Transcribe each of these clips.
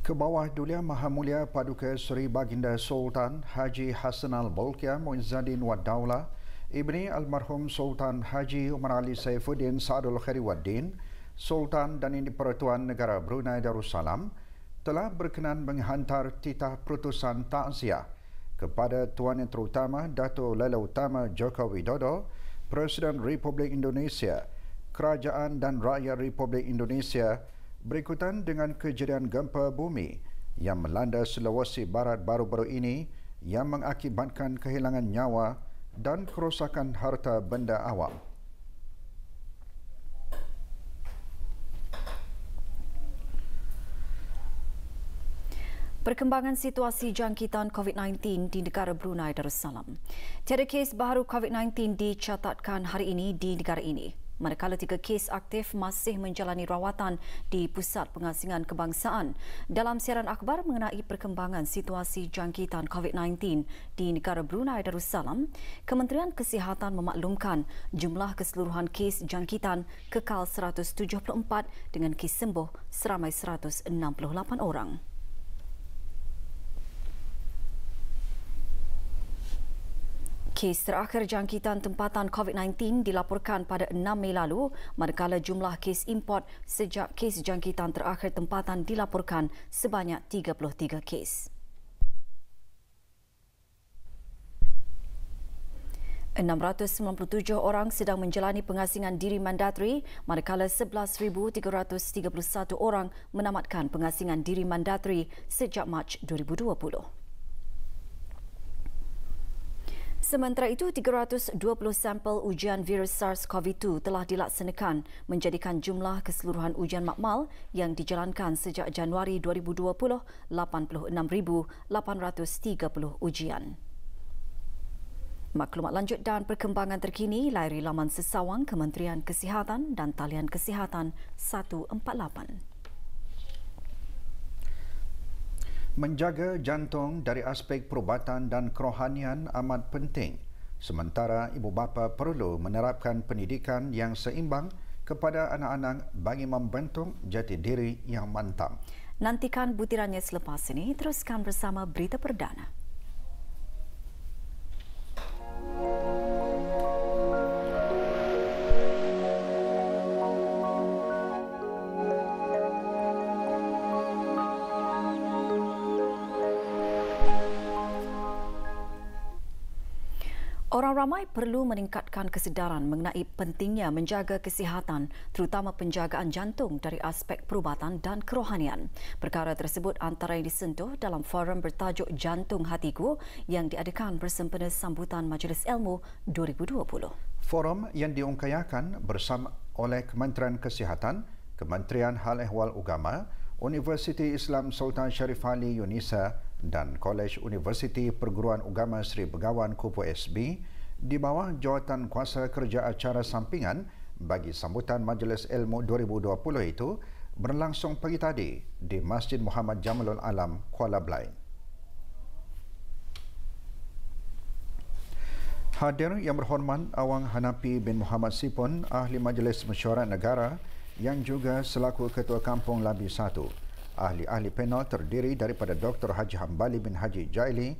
Kebawah Duli Maha Mulia Paduka Seri Baginda Sultan Haji Hassanal Bolkiah Muizzaddin Wad Daulah Ibni Almarhum Sultan Haji Umar Ali Saifuddin Saadul Khairi Waddin, Sultan dan Indi Pertuan Negara Brunei Darussalam telah berkenan menghantar titah perutusan takziah kepada Tuan Yang Terutama Dato' Laila Utama Joko Widodo, Presiden Republik Indonesia, Kerajaan dan Rakyat Republik Indonesia berikutan dengan kejadian gempa bumi yang melanda Sulawesi Barat baru-baru ini yang mengakibatkan kehilangan nyawa dan kerosakan harta benda awam. Perkembangan situasi jangkitan COVID-19 di negara Brunei Darussalam. Tiada kes baharu COVID-19 dicatatkan hari ini di negara ini, manakala 3 kes aktif masih menjalani rawatan di Pusat Pengasingan Kebangsaan. Dalam siaran akhbar mengenai perkembangan situasi jangkitan COVID-19 di negara Brunei Darussalam, Kementerian Kesihatan memaklumkan jumlah keseluruhan kes jangkitan kekal 174 dengan kes sembuh seramai 168 orang. Kes terakhir jangkitan tempatan COVID-19 dilaporkan pada 6 Mei lalu, manakala jumlah kes import sejak kes jangkitan terakhir tempatan dilaporkan sebanyak 33 kes. 697 orang sedang menjalani pengasingan diri mandatri, manakala 11,331 orang menamatkan pengasingan diri mandatri sejak Mac 2020. Sementara itu, 320 sampel ujian virus SARS-CoV-2 telah dilaksanakan, menjadikan jumlah keseluruhan ujian makmal yang dijalankan sejak Januari 2020 86,830 ujian. Maklumat lanjut dan perkembangan terkini layari laman sesawang Kementerian Kesihatan dan talian Kesihatan 148. Menjaga jantung dari aspek perubatan dan kerohanian amat penting, sementara ibu bapa perlu menerapkan pendidikan yang seimbang kepada anak-anak bagi membentuk jati diri yang mantap. Nantikan butirannya selepas ini, teruskan bersama Berita Perdana. Orang ramai perlu meningkatkan kesedaran mengenai pentingnya menjaga kesihatan, terutama penjagaan jantung dari aspek perubatan dan kerohanian. Perkara tersebut antara yang disentuh dalam forum bertajuk Jantung Hatiku yang diadakan bersempena sambutan Majlis Ilmu 2020. Forum yang diungkayakan bersama oleh Kementerian Kesihatan, Kementerian Hal Ehwal Agama, Universiti Islam Sultan Sharif Ali Yunisa dan Kolej Universiti Perguruan Agama Seri Begawan Kupu SB di bawah jawatan kuasa kerja acara sampingan bagi sambutan Majlis Ilmu 2020 itu berlangsung pagi tadi di Masjid Muhammad Jamalul Alam, Kuala Blain. Hadir yang berhormat Awang Hanafi bin Muhammad Sipon, Ahli Majlis Mesyuarat Negara yang juga selaku Ketua Kampung Labi 1. Ahli-ahli panel terdiri daripada Dr. Haji Hambali bin Haji Jaili,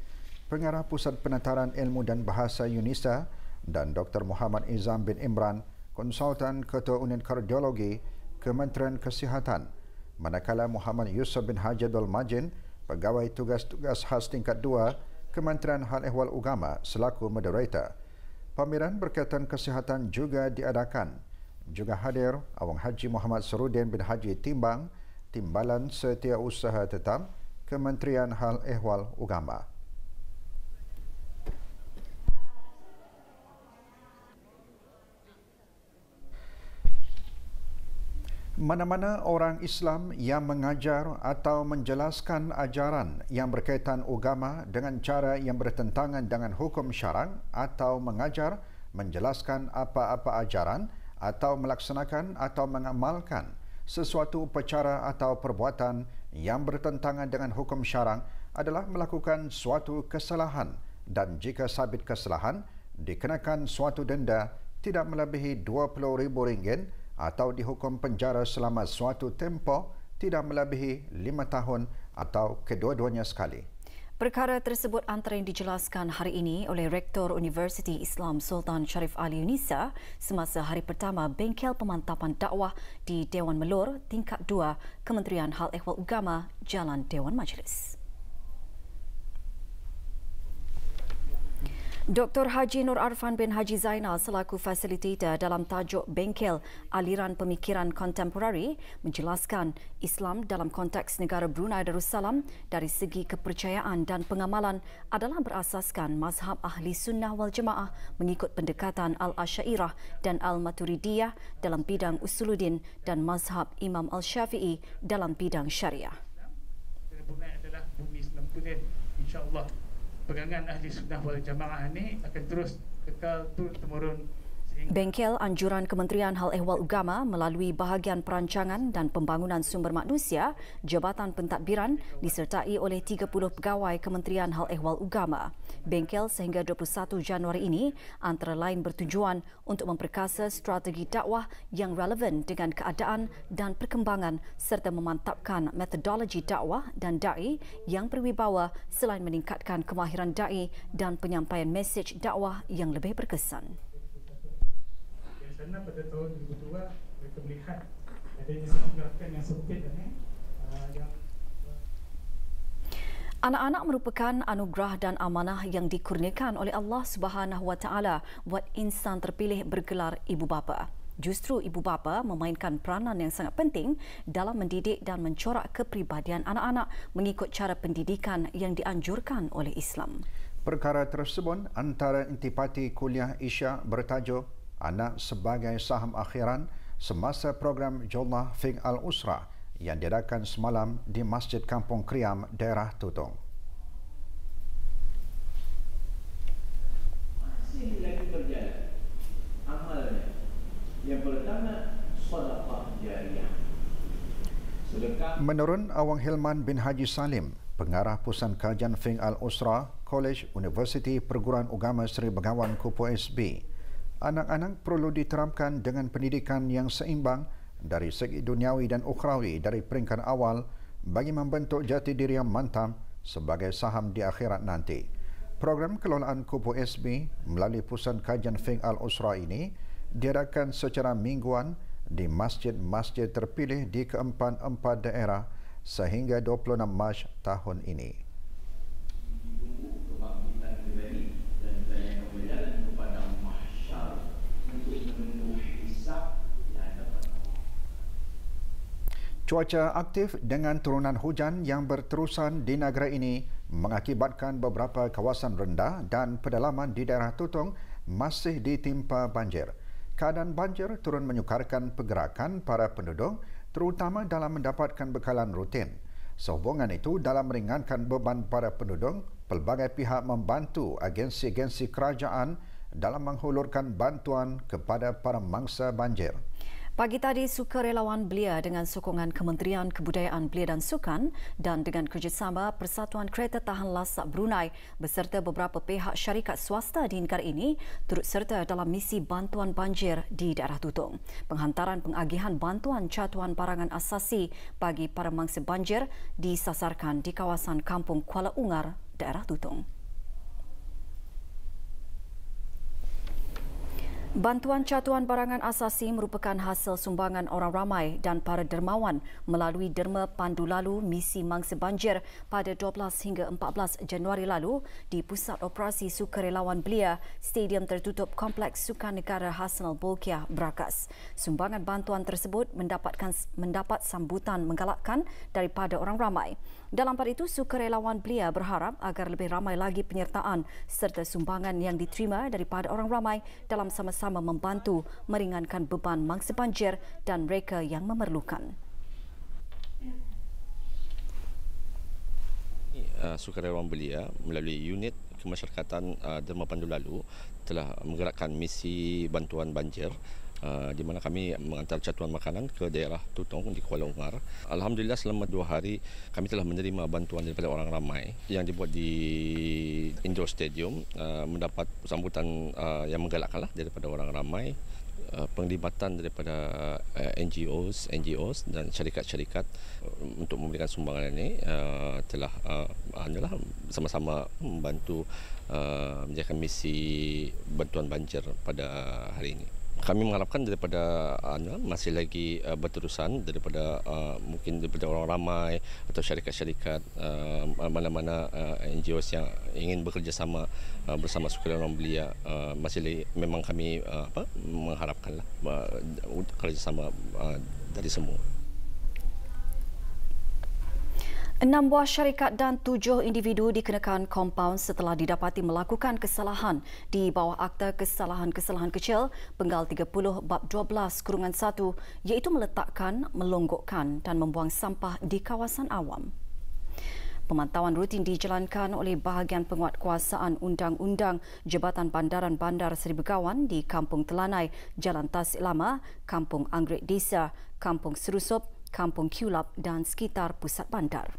Pengarah Pusat Penataran Ilmu dan Bahasa Yunisa, dan Dr. Muhammad Izam bin Imran, Konsultan Ketua Unit Kardiologi Kementerian Kesihatan, manakala Muhammad Yusuf bin Haji Abdul Majin, Pegawai Tugas-Tugas Khas Tingkat 2 Kementerian Hal Ehwal Agama selaku moderator. Pameran berkaitan kesihatan juga diadakan. Juga hadir Awang Haji Muhammad Sarudin bin Haji Timbang, Timbalan Setiausaha Tetap Kementerian Hal Ehwal Agama. Mana-mana orang Islam yang mengajar atau menjelaskan ajaran yang berkaitan agama dengan cara yang bertentangan dengan hukum syarak atau mengajar, menjelaskan apa-apa ajaran atau melaksanakan atau mengamalkan sesuatu upacara atau perbuatan yang bertentangan dengan hukum syarak adalah melakukan suatu kesalahan, dan jika sabit kesalahan dikenakan suatu denda tidak melebihi RM20,000 atau dihukum penjara selama suatu tempoh tidak melebihi 5 tahun atau kedua-duanya sekali. Perkara tersebut antara yang dijelaskan hari ini oleh Rektor Universiti Islam Sultan Sharif Ali Unisa semasa hari pertama bengkel pemantapan dakwah di Dewan Melur tingkat 2 Kementerian Hal Ehwal Agama Jalan Dewan Majlis. Dr. Haji Nur Arfan bin Haji Zainal selaku fasilitator dalam tajuk Bengkel Aliran Pemikiran Kontemporari menjelaskan Islam dalam konteks negara Brunei Darussalam dari segi kepercayaan dan pengamalan adalah berasaskan mazhab Ahli Sunnah wal Jemaah mengikut pendekatan Al-Asyairah dan Al-Maturidiyah dalam bidang usuluddin dan mazhab Imam Al-Syafi'i dalam bidang syariah. Brunei adalah bumi Islam kuning, insya-Allah. Pegangan Ahli Sunnah wal Jamaah ini akan terus kekal turun-temurun. Bengkel anjuran Kementerian Hal Ehwal Agama melalui bahagian perancangan dan pembangunan sumber manusia, Jabatan Pentadbiran disertai oleh 30 pegawai Kementerian Hal Ehwal Agama. Bengkel sehingga 21 Januari ini antara lain bertujuan untuk memperkasa strategi dakwah yang relevan dengan keadaan dan perkembangan serta memantapkan metodologi dakwah dan da'i yang berwibawa selain meningkatkan kemahiran da'i dan penyampaian mesej dakwah yang lebih berkesan. Karena pada tahun 2002 mereka melihat adanya satu gerakan yang sempit yang anak-anak merupakan anugerah dan amanah yang dikurniakan oleh Allah Subhanahu Wa Taala buat insan terpilih bergelar ibu bapa. Justru ibu bapa memainkan peranan yang sangat penting dalam mendidik dan mencorak kepribadian anak-anak mengikut cara pendidikan yang dianjurkan oleh Islam. Perkara tersebut antara intipati kuliah Isya bertajuk Anak sebagai saham akhiran semasa program Jollah Fiqh Al-Usra yang diadakan semalam di Masjid Kampung Kriam, daerah Tutong. Masih lagi berjalan amalnya. Yang pertama, sedekah jariah. Menurut Awang Hilman bin Haji Salim, Pengarah Pusat Kajian Fiqh Al-Usra, College Universiti Perguruan Agama Seri Begawan Kupu SB, anak-anak perlu diterapkan dengan pendidikan yang seimbang dari segi duniawi dan ukhrawi dari peringkat awal bagi membentuk jati diri yang mantap sebagai saham di akhirat nanti. Program kelolaan Kupu SB melalui Pusat Kajian Fiqh Al-Usra ini diadakan secara mingguan di masjid-masjid terpilih di keempat-empat daerah sehingga 26 Mac tahun ini. Cuaca aktif dengan turunan hujan yang berterusan di negara ini mengakibatkan beberapa kawasan rendah dan pedalaman di daerah Tutong masih ditimpa banjir. Keadaan banjir turun menyukarkan pergerakan para penduduk terutama dalam mendapatkan bekalan rutin. Sehubungan itu, dalam meringankan beban para penduduk, pelbagai pihak membantu agensi-agensi kerajaan dalam menghulurkan bantuan kepada para mangsa banjir. Pagi tadi, sukarelawan belia dengan sokongan Kementerian Kebudayaan Belia dan Sukan dan dengan kerjasama Persatuan Kereta Tahan Lasak Brunei beserta beberapa pihak syarikat swasta di negara ini turut serta dalam misi bantuan banjir di daerah Tutong. Penghantaran pengagihan bantuan catuan barangan asasi bagi para mangsa banjir disasarkan di kawasan Kampung Kuala Ungar, daerah Tutong. Bantuan catuan barangan asasi merupakan hasil sumbangan orang ramai dan para dermawan melalui Derma Pandu Lalu Misi Mangsa Banjir pada 12 hingga 14 Januari lalu di Pusat Operasi Sukarelawan Belia, Stadium Tertutup Kompleks Sukan Negara Hasnal Bolkiah, Berakas. Sumbangan bantuan tersebut mendapat sambutan menggalakkan daripada orang ramai. Dalam pada itu, sukarelawan Belia berharap agar lebih ramai lagi penyertaan serta sumbangan yang diterima daripada orang ramai dalam sama-sama membantu meringankan beban mangsa banjir dan mereka yang memerlukan. Sukarelawan Belia melalui unit kemasyarakatan Derma Pandu Lalu telah menggerakkan misi bantuan banjir di mana kami mengantar catuan makanan ke daerah Tutong di Kuala Ungar. Alhamdulillah selama 2 hari kami telah menerima bantuan daripada orang ramai yang dibuat di Indoor Stadium, mendapat sambutan yang menggalakkanlah daripada orang ramai. penglibatan daripada NGOs dan syarikat-syarikat untuk memberikan sumbangan ini telah sama-sama membantu menjalankan misi bantuan banjir pada hari ini. Kami mengharapkan daripada masih lagi berterusan daripada mungkin daripada orang ramai atau syarikat-syarikat mana-mana NGOs yang ingin bekerjasama bersama Sukarela Orang Belia, masih lagi, memang kami mengharapkanlah kerjasama dari semua. 6 buah syarikat dan 7 individu dikenakan kompaun setelah didapati melakukan kesalahan di bawah Akta Kesalahan-Kesalahan Kecil Penggal 30 Bab 12/1 iaitu meletakkan, melonggokkan dan membuang sampah di kawasan awam. Pemantauan rutin dijalankan oleh bahagian penguatkuasaan Undang-Undang Jabatan Bandaran Bandar Seri Begawan di Kampung Telanai, Jalan Tasik Lama, Kampung Anggrek Desa, Kampung Serusup, Kampung Kulap dan sekitar pusat bandar.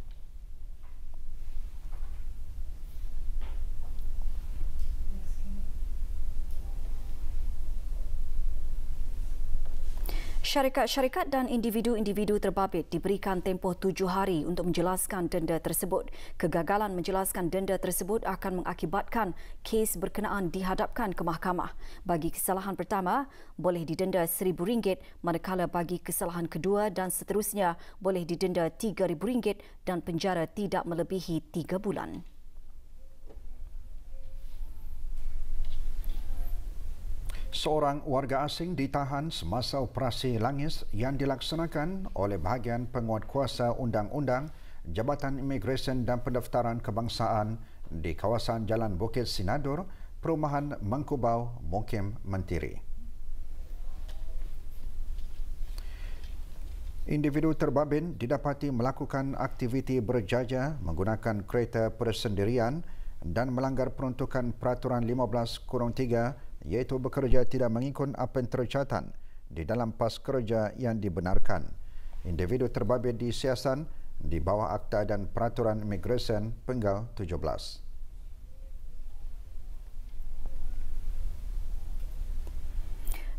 Syarikat-syarikat dan individu-individu terbabit diberikan tempoh 7 hari untuk menjelaskan denda tersebut. Kegagalan menjelaskan denda tersebut akan mengakibatkan kes berkenaan dihadapkan ke mahkamah. Bagi kesalahan pertama, boleh didenda RM1,000, manakala bagi kesalahan kedua dan seterusnya boleh didenda RM3,000 dan penjara tidak melebihi 3 bulan. Seorang warga asing ditahan semasa operasi langis yang dilaksanakan oleh bahagian penguatkuasa Undang-Undang Jabatan Imigresen dan Pendaftaran Kebangsaan di kawasan Jalan Bukit Sinadur, Perumahan Mangkubau, Mukim Mentiri. Individu terbabit didapati melakukan aktiviti berjaya menggunakan kereta persendirian dan melanggar peruntukan Peraturan 15/3 iaitu bekerja tidak mengikut apa yang tercatat di dalam pas kerja yang dibenarkan. Individu terbabit disiasat di bawah Akta dan Peraturan Imigresen Penggal 17.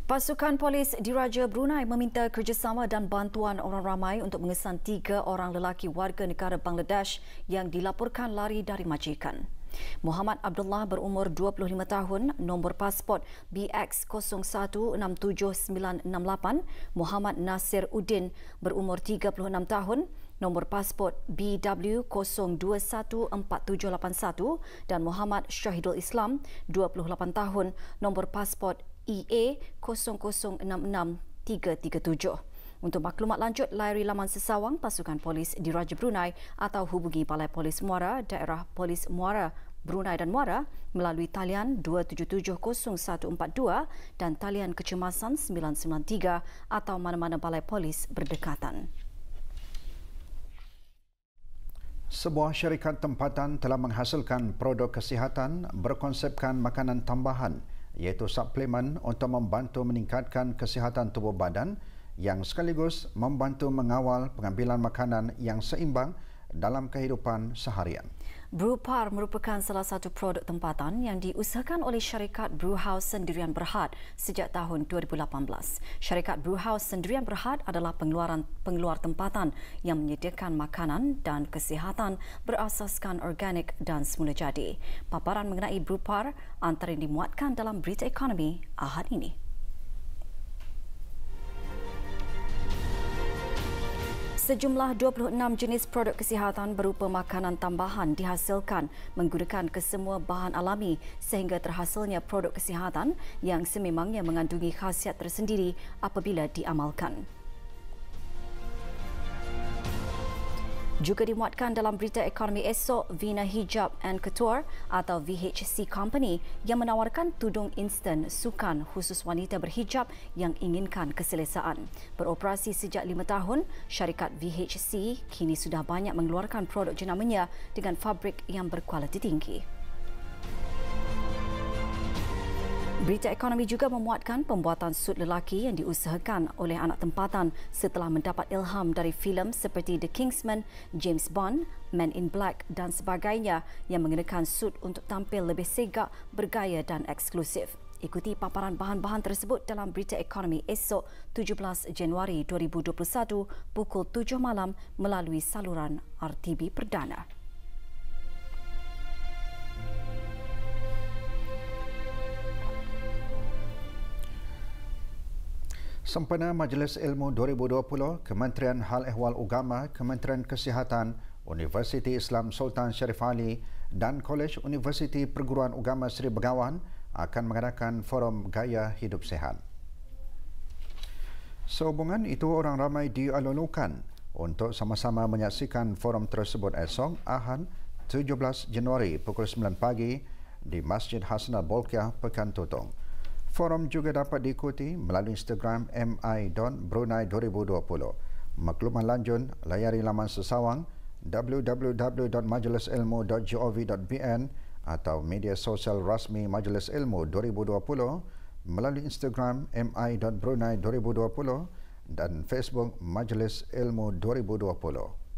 Pasukan Polis Diraja Brunei meminta kerjasama dan bantuan orang ramai untuk mengesan 3 orang lelaki warga negara Bangladesh yang dilaporkan lari dari majikan. Muhammad Abdullah berumur 25 tahun, nombor pasport BX01679968. Muhammad Nasir Uddin berumur 36 tahun, nombor pasport BW021471 dan Muhammad Syahidul Islam 28 tahun, nombor pasport EA006637. Untuk maklumat lanjut, layari laman sesawang Pasukan Polis Diraja Brunei atau hubungi Balai Polis Muara, Daerah Polis Muara, Brunei dan Muara melalui talian 2770142 dan talian kecemasan 993 atau mana-mana balai polis berdekatan. Sebuah syarikat tempatan telah menghasilkan produk kesihatan berkonsepkan makanan tambahan iaitu suplemen untuk membantu meningkatkan kesihatan tubuh badan yang sekaligus membantu mengawal pengambilan makanan yang seimbang dalam kehidupan seharian. Brewpar merupakan salah satu produk tempatan yang diusahakan oleh syarikat Brewhouse Sendirian Berhad sejak tahun 2018. Syarikat Brewhouse Sendirian Berhad adalah pengeluar tempatan yang menyediakan makanan dan kesihatan berasaskan organik dan semula jadi. Paparan mengenai Brewpar antara yang dimuatkan dalam Berita Ekonomi Ahad ini. Sejumlah 26 jenis produk kesihatan berupa makanan tambahan dihasilkan menggunakan kesemua bahan alami sehingga terhasilnya produk kesihatan yang sememangnya mengandungi khasiat tersendiri apabila diamalkan. Juga dimuatkan dalam Berita Ekonomi esok, Vina Hijab and Couture atau VHC Company yang menawarkan tudung instan sukan khusus wanita berhijab yang inginkan keselesaan. Beroperasi sejak 5 tahun, syarikat VHC kini sudah banyak mengeluarkan produk jenamanya dengan fabrik yang berkualiti tinggi. Berita Ekonomi juga memuatkan pembuatan sut lelaki yang diusahakan oleh anak tempatan setelah mendapat ilham dari filem seperti The Kingsman, James Bond, Men in Black dan sebagainya yang mengenakan sut untuk tampil lebih segak, bergaya dan eksklusif. Ikuti paparan bahan-bahan tersebut dalam Berita Ekonomi esok 17 Januari 2021 pukul 7 malam melalui saluran RTB Perdana. Sempena Majlis Ilmu 2020, Kementerian Hal Ehwal Agama, Kementerian Kesihatan, Universiti Islam Sultan Sharif Ali dan Kolej Universiti Perguruan Agama Seri Begawan akan mengadakan forum gaya hidup sihat. Sehubungan itu, orang ramai dialulukan untuk sama-sama menyaksikan forum tersebut esok Ahad 17 Januari pukul 9 pagi di Masjid Hasnal Bolkiah, Pekan Tutong. Forum juga dapat diikuti melalui Instagram mi.brunei2020. Makluman lanjut, layari laman sesawang www.majlisilmu.gov.bn atau media sosial rasmi Majlis Ilmu 2020 melalui Instagram mi.brunei2020 dan Facebook Majlis Ilmu 2020.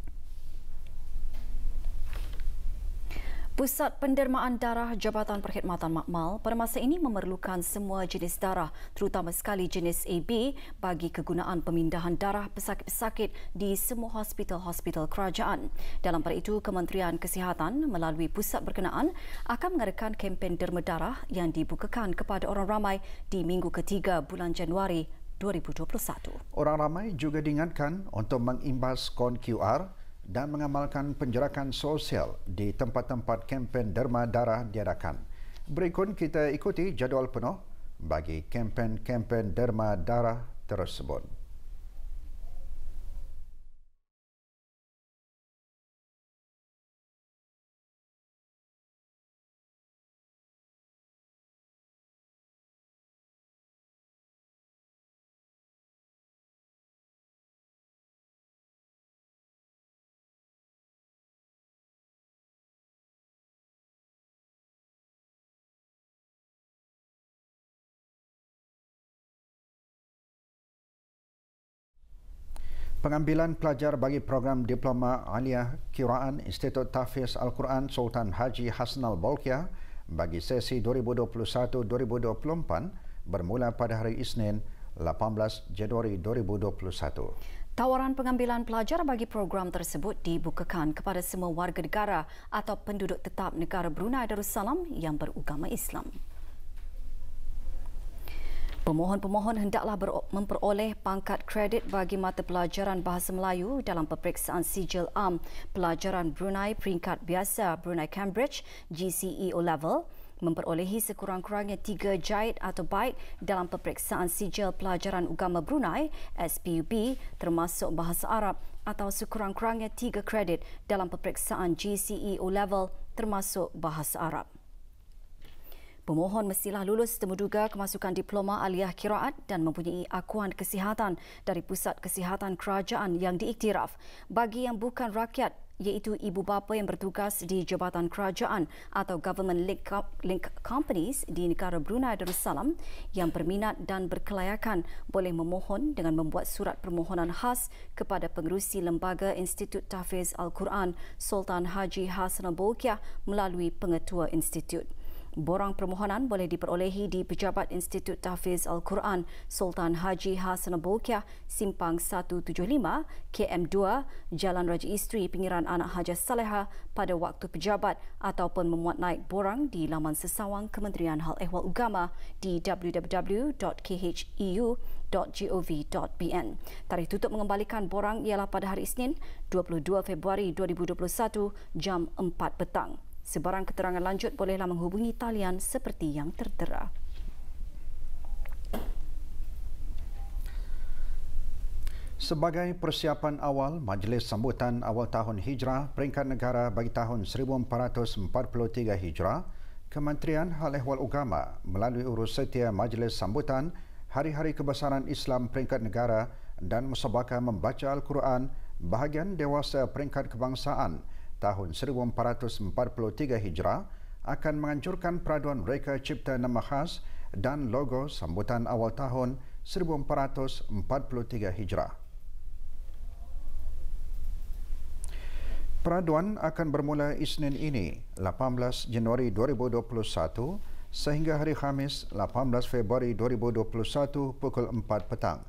Pusat Pendermaan Darah Jabatan Perkhidmatan Makmal pada masa ini memerlukan semua jenis darah, terutama sekali jenis AB bagi kegunaan pemindahan darah pesakit-pesakit di semua hospital-hospital kerajaan. Dalam pada itu, Kementerian Kesihatan melalui pusat berkenaan akan mengadakan kempen derma darah yang dibukakan kepada orang ramai di minggu ketiga bulan Januari 2021. Orang ramai juga diingatkan untuk mengimbas kod QR dan mengamalkan penjarakan sosial di tempat-tempat kempen derma darah diadakan. Berikut kita ikuti jadual penuh bagi kempen derma darah tersebut. Pengambilan pelajar bagi program Diploma Aliyah Kiraan Institut Tahfiz Al-Quran Sultan Haji Hasnal Bolkiah bagi sesi 2021-2024 bermula pada hari Isnin 18 Januari 2021. Tawaran pengambilan pelajar bagi program tersebut dibukakan kepada semua warga negara atau penduduk tetap negara Brunei Darussalam yang beragama Islam. Pemohon-pemohon hendaklah memperoleh pangkat kredit bagi mata pelajaran Bahasa Melayu dalam peperiksaan sijil am pelajaran Brunei peringkat biasa Brunei Cambridge GCE O-Level, memperolehi sekurang-kurangnya 3 jait atau baik dalam peperiksaan sijil pelajaran agama Brunei SPUB termasuk Bahasa Arab atau sekurang-kurangnya 3 kredit dalam peperiksaan GCE O-Level termasuk Bahasa Arab. Pemohon mestilah lulus temuduga kemasukan Diploma Aliyah Kiraat dan mempunyai akuan kesihatan dari Pusat Kesihatan Kerajaan yang diiktiraf. Bagi yang bukan rakyat, iaitu ibu bapa yang bertugas di Jabatan Kerajaan atau Government Link Companies di negara Brunei Darussalam yang berminat dan berkelayakan boleh memohon dengan membuat surat permohonan khas kepada pengerusi Lembaga Institut Tahfiz Al-Quran Sultan Haji Hasnal Bolkiah melalui Pengetua Institut. Borang permohonan boleh diperolehi di Pejabat Institut Tahfiz Al-Quran Sultan Haji Hasnal Bolkiah, Simpang 175, KM2, Jalan Raja Isteri, Pinggiran Anak Hajah Saleha pada waktu pejabat ataupun memuat naik borang di laman sesawang Kementerian Hal Ehwal Agama di www.kheu.gov.bn. Tarikh tutup mengembalikan borang ialah pada hari Isnin 22 Februari 2021 jam 4 petang. Sebarang keterangan lanjut bolehlah menghubungi talian seperti yang tertera. Sebagai persiapan awal Majlis Sambutan Awal Tahun Hijrah Peringkat Negara bagi tahun 1443 Hijrah, Kementerian Hal Ehwal Agama melalui urus setia Majlis Sambutan Hari-Hari Kebesaran Islam Peringkat Negara dan Musabaqah Membaca Al-Quran Bahagian Dewasa Peringkat Kebangsaan tahun 1443 Hijrah akan menganjurkan peraduan reka cipta nama khas dan logo sambutan awal tahun 1443 Hijrah. Peraduan akan bermula Isnin ini, 18 Januari 2021 sehingga hari Khamis 18 Februari 2021 pukul 4 petang.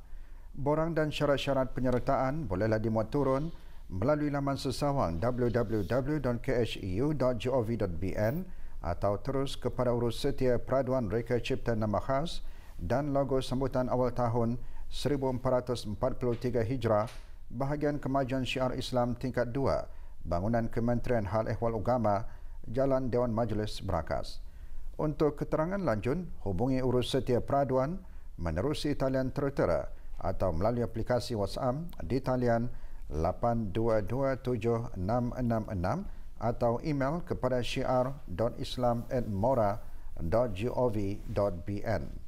Borang dan syarat-syarat penyertaan bolehlah dimuat turun melalui laman sesawang www.kheu.gov.bn atau terus kepada urus setia Peraduan Reka Cipta Nama Khas dan logo sambutan awal tahun 1443 Hijrah bahagian Kemajuan Syiar Islam tingkat 2, Bangunan Kementerian Hal Ehwal Agama, Jalan Dewan Majlis Berakas. Untuk keterangan lanjut, hubungi urus setia Peraduan menerusi talian tertera atau melalui aplikasi WhatsApp di talian 82276666 atau email kepada syiar.islam@mora.gov.bn.